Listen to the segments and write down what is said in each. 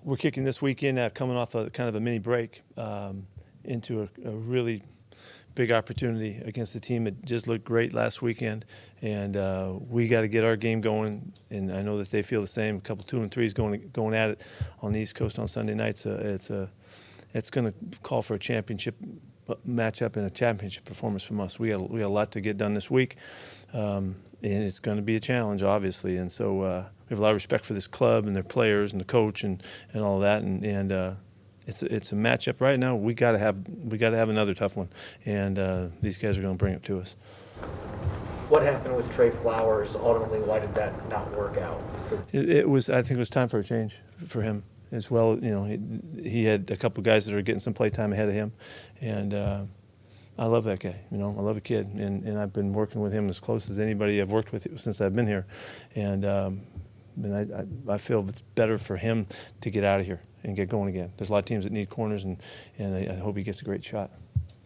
We're kicking this weekend, coming off a kind of a mini break, into a really big opportunity against the team that just looked great last weekend, and we got to get our game going. And I know that they feel the same. A couple 2 and 3s going at it on the East Coast on Sunday nights. It's going to call for a championship matchup and a championship performance from us. We got a lot to get done this week, and it's going to be a challenge, obviously. And so we have a lot of respect for this club and their players and the coach and all of that. And it's a matchup right now. We got to have another tough one, and these guys are going to bring it to us. What happened with Trey Flowers? Ultimately, why did that not work out? I think it was time for a change for him as well. You know, he had a couple guys that are getting some play time ahead of him, and I love that guy. You know, I love the kid, and I've been working with him as close as anybody I've worked with since I've been here, and I feel it's better for him to get out of here and get going again. There's a lot of teams that need corners, and I hope he gets a great shot.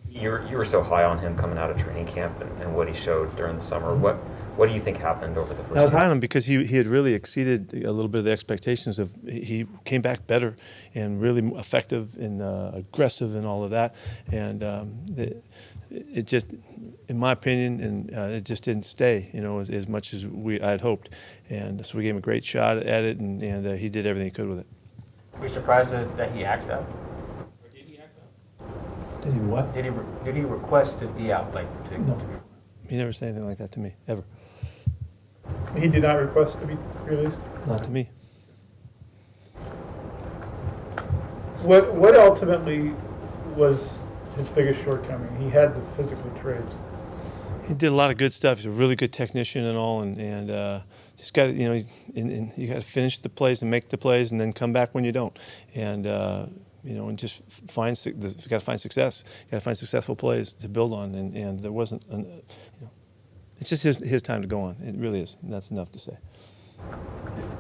You were so high on him coming out of training camp and what he showed during the summer. What do you think happened over the first? I was high on him because he had really exceeded a little bit of the expectations of. He came back better and really effective and aggressive and all of that, and it just, in my opinion, and it just didn't stay, you know, as much as I had hoped, and so we gave him a great shot at it, and he did everything he could with it. Were you surprised that he axed out? Or did he act out? Did he what? Did he request to be out, like to? No. He never said anything like that to me, ever. He did not request to be released? Not to me. What ultimately was his biggest shortcoming? He had the physical traits. He did a lot of good stuff. He's a really good technician and all, and just got, you know, and you got to finish the plays and make the plays, and then come back when you don't, and you know, and just got to find success. Got to find successful plays to build on, and there wasn't, you know, it's just his time to go on. It really is. And that's enough to say.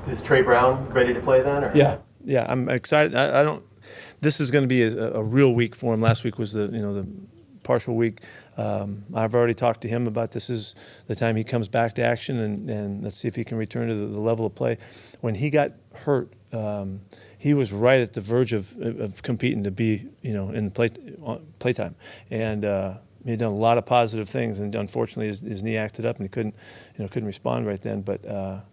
Is Trey Brown ready to play then? Or? Yeah, I'm excited. I don't. This is going to be a real week for him. Last week was the partial week. I've already talked to him about this is the time he comes back to action, and let's see if he can return to the level of play. When he got hurt, he was right at the verge of competing to be, you know, in playtime, and he'd done a lot of positive things, and unfortunately his knee acted up and he couldn't respond right then. But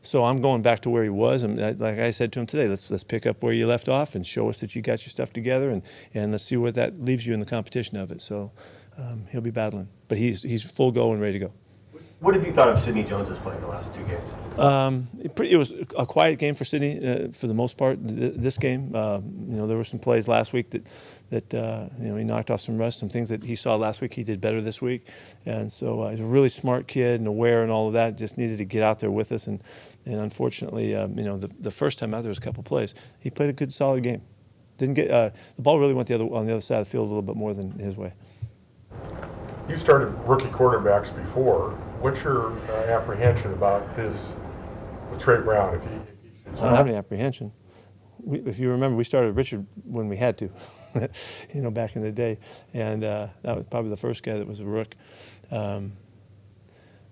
so I'm going back to where he was, and like I said to him today, let's pick up where you left off and show us that you got your stuff together, and let's see what that leaves you in the competition of it. So he'll be battling, but he's full go and ready to go. What have you thought of Sidney Jones' play the last 2 games? It was a quiet game for Sidney for the most part. This game, you know, there were some plays last week that you know, he knocked off some rust, some things that he saw last week he did better this week, and so he's a really smart kid and aware and all of that. Just needed to get out there with us, and unfortunately, you know, the first time out there was a couple plays. He played a good, solid game. Didn't get the ball really went on the other side of the field a little bit more than his way. You started rookie quarterbacks before. What's your apprehension about this with Trey Brown? If he I don't have any apprehension. If you remember, we started Richard when we had to, you know, back in the day, and that was probably the first guy that was a rook. I don't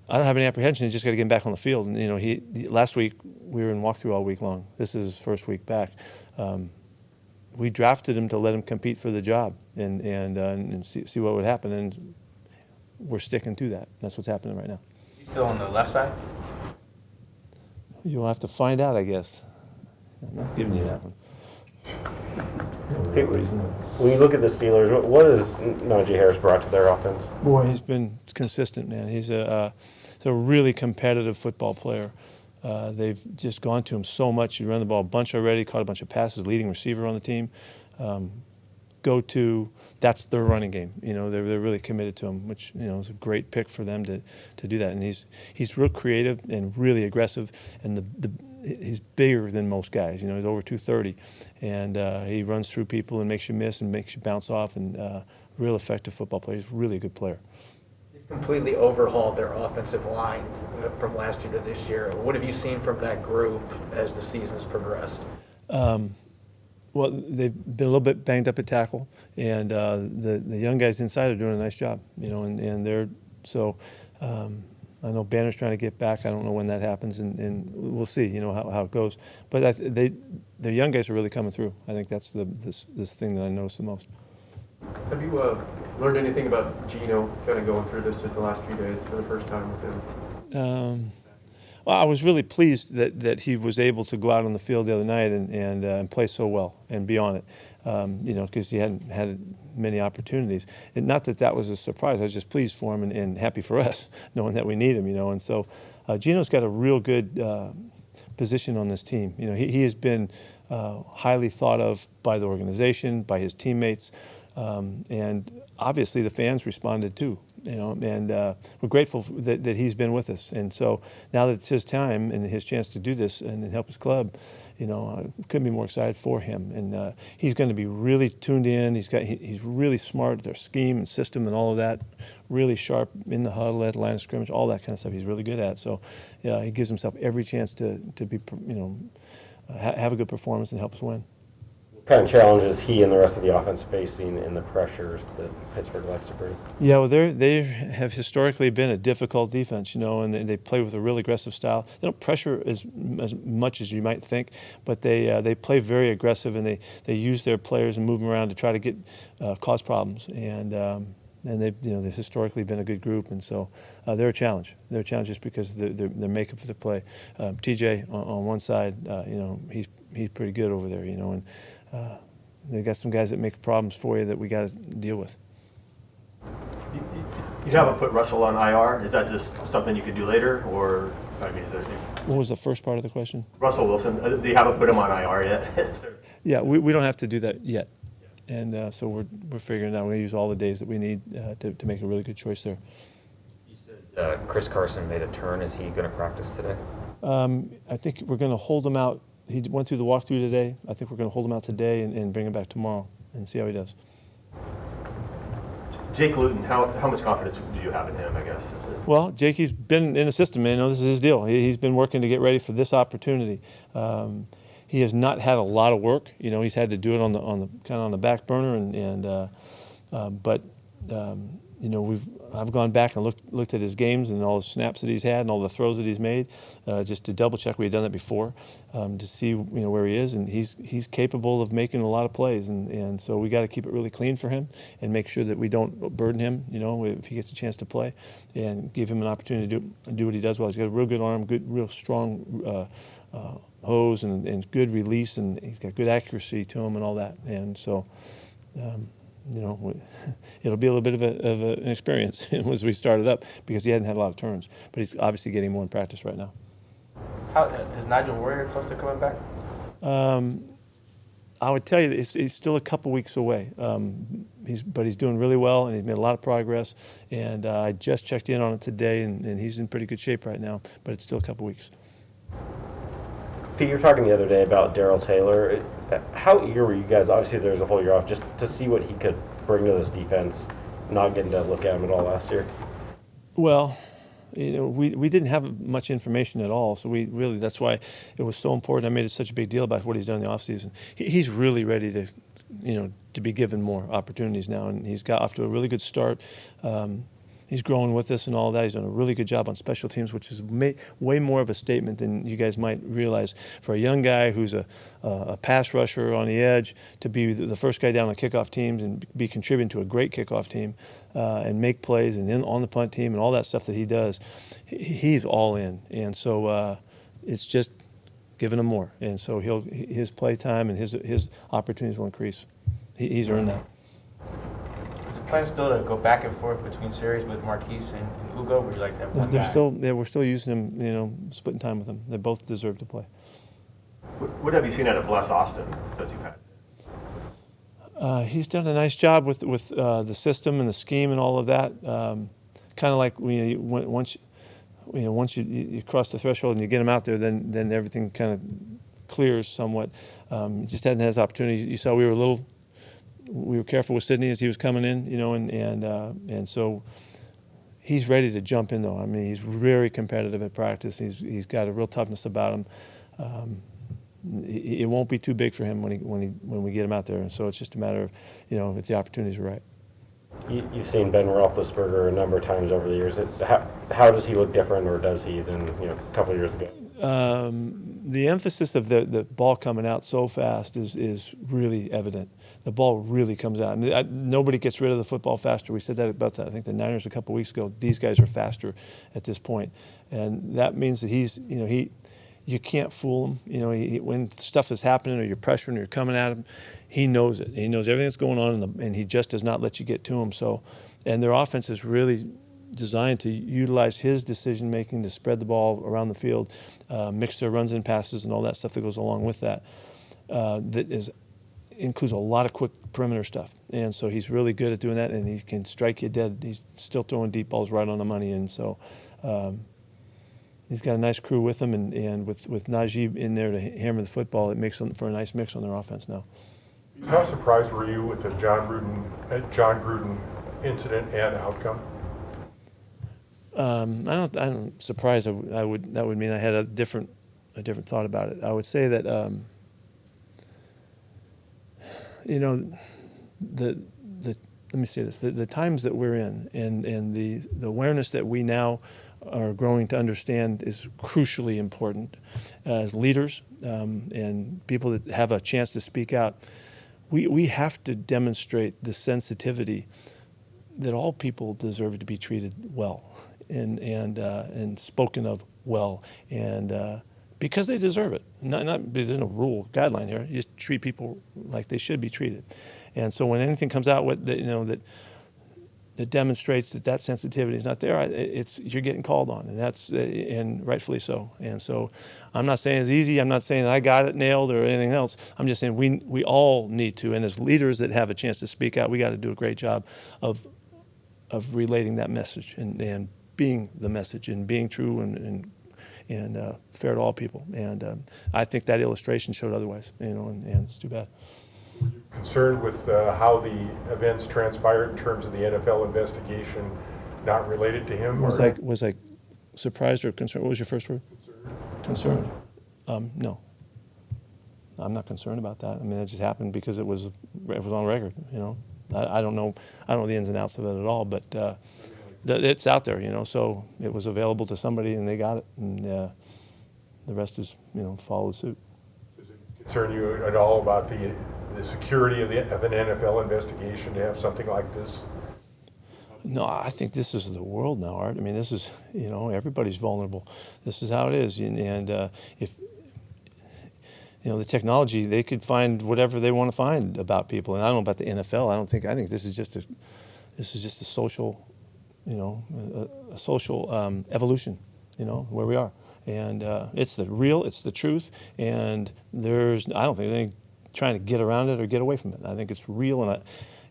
have any apprehension. You just got to get him back on the field. And you know, last week we were in walkthrough all week long. This is his first week back. We drafted him to let him compete for the job and see what would happen, and we're sticking to that. That's what's happening right now. Is he still on the left side? You'll have to find out, I guess. I'm not giving you that one. No reason. When you look at the Steelers, what has Najee Harris brought to their offense? Boy, he's been consistent, man. He's a really competitive football player. They've just gone to him so much. He ran the ball a bunch already, caught a bunch of passes, leading receiver on the team. That's their running game. You know, they're really committed to him, which, you know, is a great pick for them to do that. And he's real creative and really aggressive, and he's bigger than most guys. You know, he's over 230, and he runs through people and makes you miss and makes you bounce off, and real effective football player. He's really a good player. They've completely overhauled their offensive line from last year to this year. What have you seen from that group as the season's progressed? Well, they've been a little bit banged up at tackle, and the young guys inside are doing a nice job, you know, and they're so. I know Banner's trying to get back. I don't know when that happens, and we'll see, you know, how it goes. But the young guys are really coming through. I think that's this thing that I noticed the most. Have you learned anything about Gino kind of going through this just the last few days for the first time with him? Well, I was really pleased that he was able to go out on the field the other night and play so well and be on it, you know, because he hadn't had many opportunities. And not that was a surprise. I was just pleased for him and happy for us, knowing that we need him, you know. And so Gino's got a real good position on this team. You know, he has been highly thought of by the organization, by his teammates, and obviously the fans responded too. You know, and we're grateful that he's been with us. And so now that it's his time and his chance to do this and help his club, you know, couldn't be more excited for him. And he's going to be really tuned in. He's really smart. Their scheme and system and all of that, really sharp in the huddle, at the line of scrimmage, all that kind of stuff. He's really good at. So, yeah, he gives himself every chance to be, you know, have a good performance and help us win. What kind of challenges he and the rest of the offense facing in the pressures that Pittsburgh likes to bring? Yeah, well, they have historically been a difficult defense, you know, and they play with a real aggressive style. They don't pressure as much as you might think, but they play very aggressive, and they use their players and move them around to try to get cause problems. And they've historically been a good group, and so they're a challenge. They're a challenge just because their makeup of the play. TJ on one side, you know, he's pretty good over there, you know, and they got some guys that make problems for you that we got to deal with. You haven't put Russell on IR. Is that just something you could do later, or I mean, is there What was the first part of the question? Russell Wilson? You haven't put him on IR yet. Is there- Yeah, we don't have to do that yet, and so we're figuring out. We're going to use all the days that we need to make a really good choice there. You said Chris Carson made a turn. Is he going to practice today? I think we're going to hold him out. He went through the walkthrough today. I think we're going to hold him out today and bring him back tomorrow and see how he does. Jake Luton, how much confidence do you have in him, I guess? Well, Jake, he's been in the system, man. You know, this is his deal. He's been working to get ready for this opportunity. He has not had a lot of work. You know, he's had to do it on the kind of on the back burner, but you know, I've gone back and looked at his games and all the snaps that he's had and all the throws that he's made, just to double check. We've done that before, to see, you know, where he is, and he's capable of making a lot of plays, and so we got to keep it really clean for him and make sure that we don't burden him, you know, if he gets a chance to play, and give him an opportunity to do what he does well. He's got a real good arm, real strong hose, and good release, and he's got good accuracy to him and all that, and so. You know, it'll be a little bit of an experience as we started up because he hadn't had a lot of turns, but he's obviously getting more in practice right now. How is Nigel Warrior close to coming back? I would tell you that he's still a couple weeks away. But he's doing really well, and he's made a lot of progress. And I just checked in on it today, and he's in pretty good shape right now. But it's still a couple weeks. Pete, you were talking the other day about Darrell Taylor. How eager were you guys? Obviously, there's a whole year off, just to see what he could bring to this defense, not getting to look at him at all last year. Well, you know, we didn't have much information at all, so we really, that's why it was so important. I made such a big deal about what he's done in the offseason. He's really ready to, you know, to be given more opportunities now, and he's got off to a really good start. He's growing with us and all that. He's done a really good job on special teams, which is way more of a statement than you guys might realize. For a young guy who's a pass rusher on the edge, to be the first guy down on kickoff teams and be contributing to a great kickoff team and make plays, and then on the punt team and all that stuff that he does, he's all in. And so it's just giving him more. And so his play time and his opportunities will increase. He's earned that. Is the plan still to go back and forth between series with Marquise and Ugo? Would you like to have one guy? We're still using him, you know, splitting time with them. They both deserve to play. What have you seen out of Bless Austin since you've had? He's done a nice job with the system and the scheme and all of that. Kind of like once you cross the threshold and you get him out there, then everything kind of clears somewhat. He just hadn't had his opportunity. You saw we were careful with Sidney as he was coming in, you know, and so he's ready to jump in though. I mean, he's very competitive at practice. He's got a real toughness about him. It won't be too big for him when we get him out there. And so it's just a matter of, you know, if the opportunities are right. You've seen Ben Roethlisberger a number of times over the years. how does he look different, or does he, than a couple of years ago? The emphasis of the ball coming out so fast is really evident. The ball really comes out. Nobody gets rid of the football faster. We said that about I think the Niners a couple weeks ago. These guys are faster at this point, and that means that you can't fool him. When stuff is happening or you're pressuring or you're coming at him, he knows it. He knows everything that's going on, and he just does not let you get to him. So, and their offense is really designed to utilize his decision making to spread the ball around the field, mix their runs and passes and all that stuff that goes along with that. Includes a lot of quick perimeter stuff, and so he's really good at doing that, and he can strike you dead. He's still throwing deep balls right on the money, and so he's got a nice crew with him, and with Najee in there to hammer the football, it makes for a nice mix on their offense now. How surprised were you with the Jon Gruden incident and outcome? I'm surprised. That would mean I had a different thought about it. I would say that let me say this: the times that we're in, and the awareness that we now are growing to understand is crucially important as leaders and people that have a chance to speak out. We have to demonstrate the sensitivity that all people deserve to be treated well and spoken of well, and because they deserve it. Not because there's no rule guideline here. You just treat people like they should be treated. And so when anything comes out that demonstrates that sensitivity is not there, you're getting called on, and rightfully so. And so I'm not saying it's easy. I'm not saying I got it nailed or anything else. I'm just saying we all need to, and as leaders that have a chance to speak out, we got to do a great job of relating that message and being the message and being true and fair to all people. And I think that illustration showed otherwise, and it's too bad. Concerned with how the events transpired in terms of the NFL investigation not related to him? Was I surprised or concerned? What was your first word? Concerned. No. I'm not concerned about that. I mean, it just happened because it was on record, I don't know the ins and outs of it at all, but it's out there, so it was available to somebody and they got it, and the rest is, followed suit. Does it concern you at all about the security of an NFL investigation to have something like this? No, I think this is the world now, Art. I mean, this is, everybody's vulnerable. This is how it is, and if the technology, they could find whatever they want to find about people. And I don't know about the NFL. I think this is just a social, a social evolution, where we are. And it's the truth. And I don't think anything trying to get around it or get away from it. I think it's real, and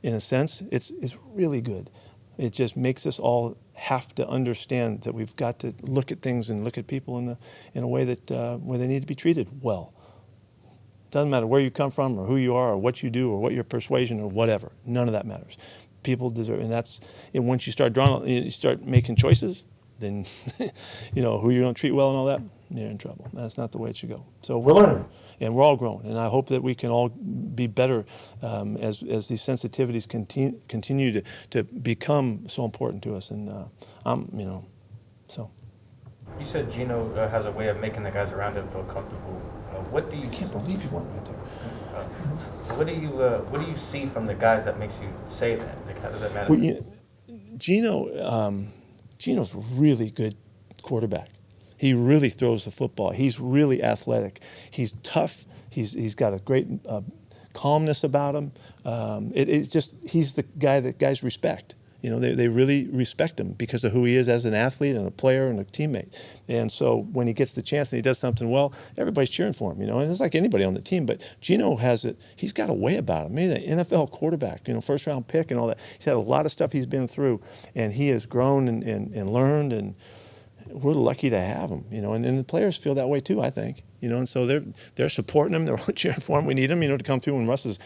in a sense, it's really good. It just makes us all have to understand that we've got to look at things and look at people in a way that where they need to be treated well. Doesn't matter where you come from or who you are or what you do or what your persuasion or whatever. None of that matters. People deserve, and once you start you start making choices, then who you're going to treat well and all that, you're in trouble. That's not the way it should go. So we're learning, and we're all growing, and I hope that we can all be better as these sensitivities continue to become so important to us. And so. You said Gino has a way of making the guys around him feel comfortable. What do you? I can't believe you went right there. What do you see from the guys that makes you say that? Like, how does that matter? Well, Gino's really good quarterback. He really throws the football. He's really athletic. He's tough. He's got a great calmness about him. It's just he's the guy that guys respect. They really respect him because of who he is as an athlete and a player and a teammate. And so when he gets the chance and he does something well, everybody's cheering for him, and it's like anybody on the team. But Gino has it. He's got a way about him. I mean, an NFL quarterback, first round pick and all that. He's had a lot of stuff he's been through, and he has grown and learned, and we're lucky to have him, and the players feel that way too, I think. And so they're supporting him. They're all cheering for him. We need him, to come through when Russ is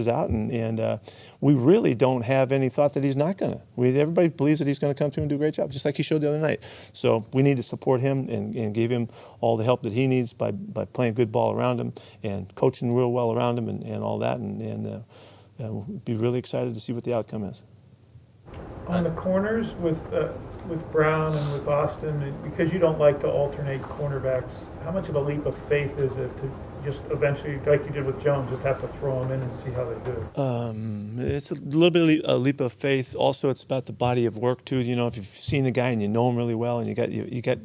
out, and we really don't have any thought that he's not gonna. Everybody believes that he's going to come through and do a great job, just like he showed the other night. So we need to support him and give him all the help that he needs by playing good ball around him and coaching real well around him and all that, and we'll be really excited to see what the outcome is. On the corners with with Brown and with Austin, and because you don't like to alternate cornerbacks, how much of a leap of faith is it to just eventually, like you did with Jones, just have to throw them in and see how they do? It's a little bit of a leap of faith. Also, it's about the body of work too. You know, if you've seen the guy and you know him really well, and you got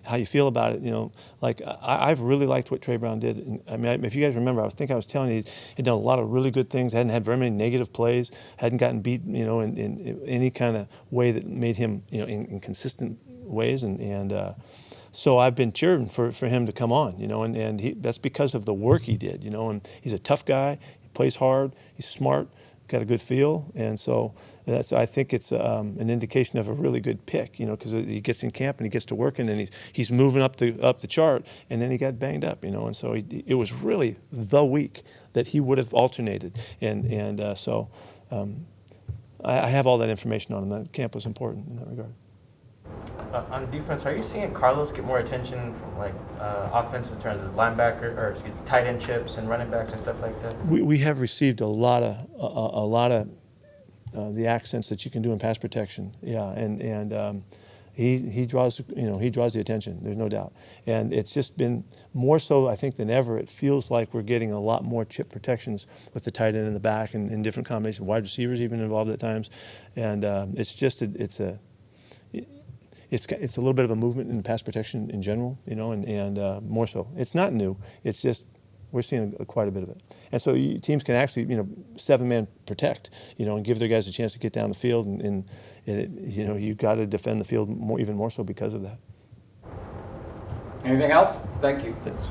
how you feel about it. You know, like I've really liked what Trey Brown did. And, I mean, if you guys remember, I was telling you he'd done a lot of really good things. Hadn't had very many negative plays. Hadn't gotten beat, you know, in any kind of way that made him, you know, in consistent ways. So I've been cheering for him to come on, you know, and that's because of the work he did, you know, and he's a tough guy. He plays hard. He's smart. Got a good feel, and so I think it's an indication of a really good pick, you know, because he gets in camp and he gets to work, and then he's moving up the chart, and then he got banged up, you know, and so it was really the week that he would have alternated, so I have all that information on him. That camp was important in that regard. On defense, are you seeing Carlos get more attention from like offense in terms of linebacker or tight end chips and running backs and stuff like that? We have received a lot of the accents that you can do in pass protection. Yeah, and he draws the attention. There's no doubt, and it's just been more so I think than ever. It feels like we're getting a lot more chip protections with the tight end in the back and in different combinations. Wide receivers even involved at times, and it's a little bit of a movement in pass protection in general, you know, and more so. It's not new. It's just we're seeing quite a bit of it. And so teams can actually, you know, 7-man protect, you know, and give their guys a chance to get down the field. And you know, you've got to defend the field even more so because of that. Anything else? Thank you. Thanks.